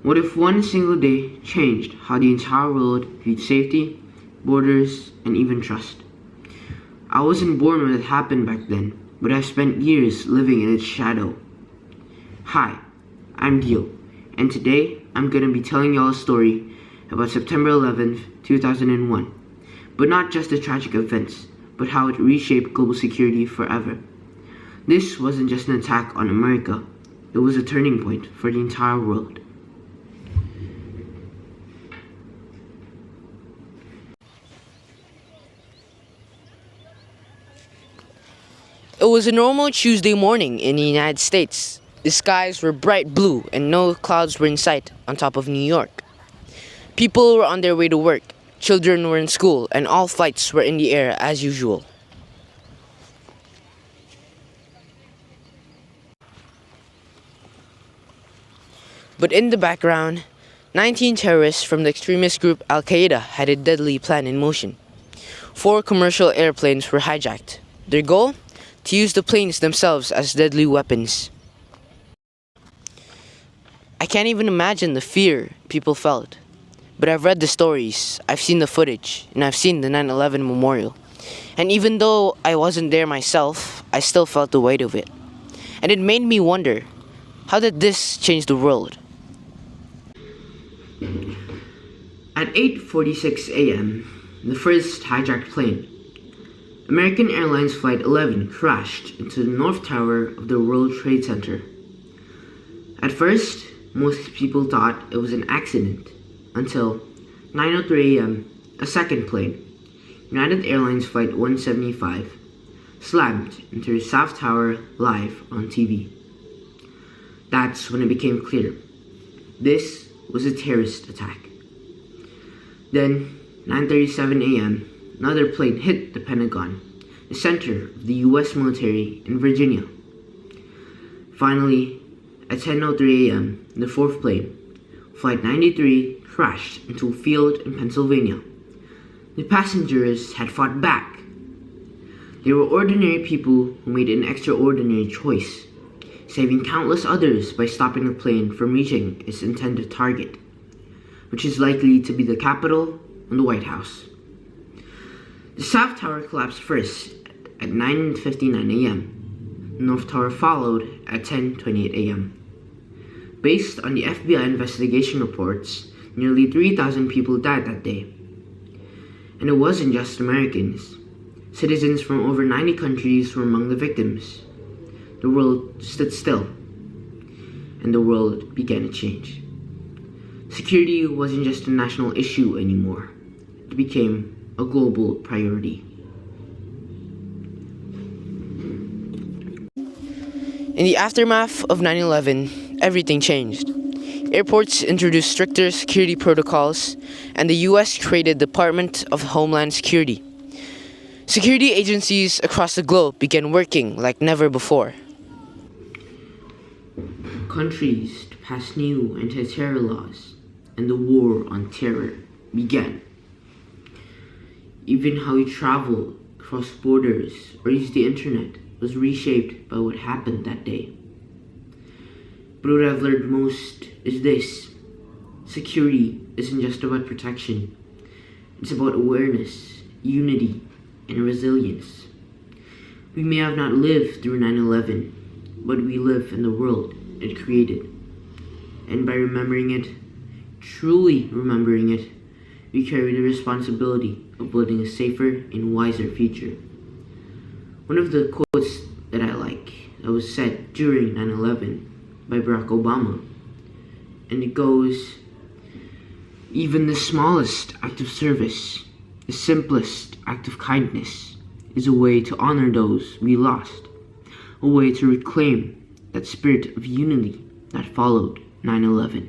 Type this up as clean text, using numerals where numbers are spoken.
What if one single day changed how the entire world viewed safety, borders, and even trust? I wasn't born when it happened back then, but I've spent years living in its shadow. Hi, I'm Gil, and today I'm going to be telling y'all a story about September 11th, 2001. But not just the tragic events, but how it reshaped global security forever. This wasn't just an attack on America, it was a turning point for the entire world. It was a normal Tuesday morning in the United States. The skies were bright blue and no clouds were in sight on top of New York. People were on their way to work, children were in school, and all flights were in the air as usual. But in the background, 19 terrorists from the extremist group al-Qaeda had a deadly plan in motion. 4 commercial airplanes were hijacked. Their goal? To use the planes themselves as deadly weapons. I can't even imagine the fear people felt. But I've read the stories, I've seen the footage, and I've seen the 9/11 memorial. And even though I wasn't there myself, I still felt the weight of it. And it made me wonder, how did this change the world? At 8:46 a.m., the first hijacked plane, American Airlines Flight 11, crashed into the North Tower of the World Trade Center. At first, most people thought it was an accident, until 9:03 a.m., a second plane, United Airlines Flight 175, slammed into the South Tower live on TV. That's when it became clear. This was a terrorist attack. Then, 9:37 a.m., another plane hit the Pentagon, the center of the U.S. military in Virginia. Finally, at 10:03 a.m., the fourth plane, Flight 93, crashed into a field in Pennsylvania. The passengers had fought back. They were ordinary people who made an extraordinary choice, saving countless others by stopping the plane from reaching its intended target, which is likely to be the Capitol and the White House. The South Tower collapsed first at 9:59 a.m. The North Tower followed at 10:28 a.m. Based on the FBI investigation reports, nearly 3,000 people died that day. And it wasn't just Americans. Citizens from over 90 countries were among the victims. The world stood still, and the world began to change. Security wasn't just a national issue anymore. It became a global priority. In the aftermath of 9/11, everything changed. Airports introduced stricter security protocols, and the U.S. created the Department of Homeland Security. Security agencies across the globe began working like never before. Countries passed new anti-terror laws, and the war on terror began. Even how we travel, cross borders, or use the internet was reshaped by what happened that day. But what I've learned most is this: security isn't just about protection. It's about awareness, unity, and resilience. We may have not lived through 9/11, but we live in the world it created. And by remembering it, truly remembering it, we carry the responsibility of building a safer and wiser future. One of the quotes that I like that was said during 9/11 by Barack Obama, and it goes, "Even the smallest act of service, the simplest act of kindness, is a way to honor those we lost, a way to reclaim that spirit of unity that followed 9/11.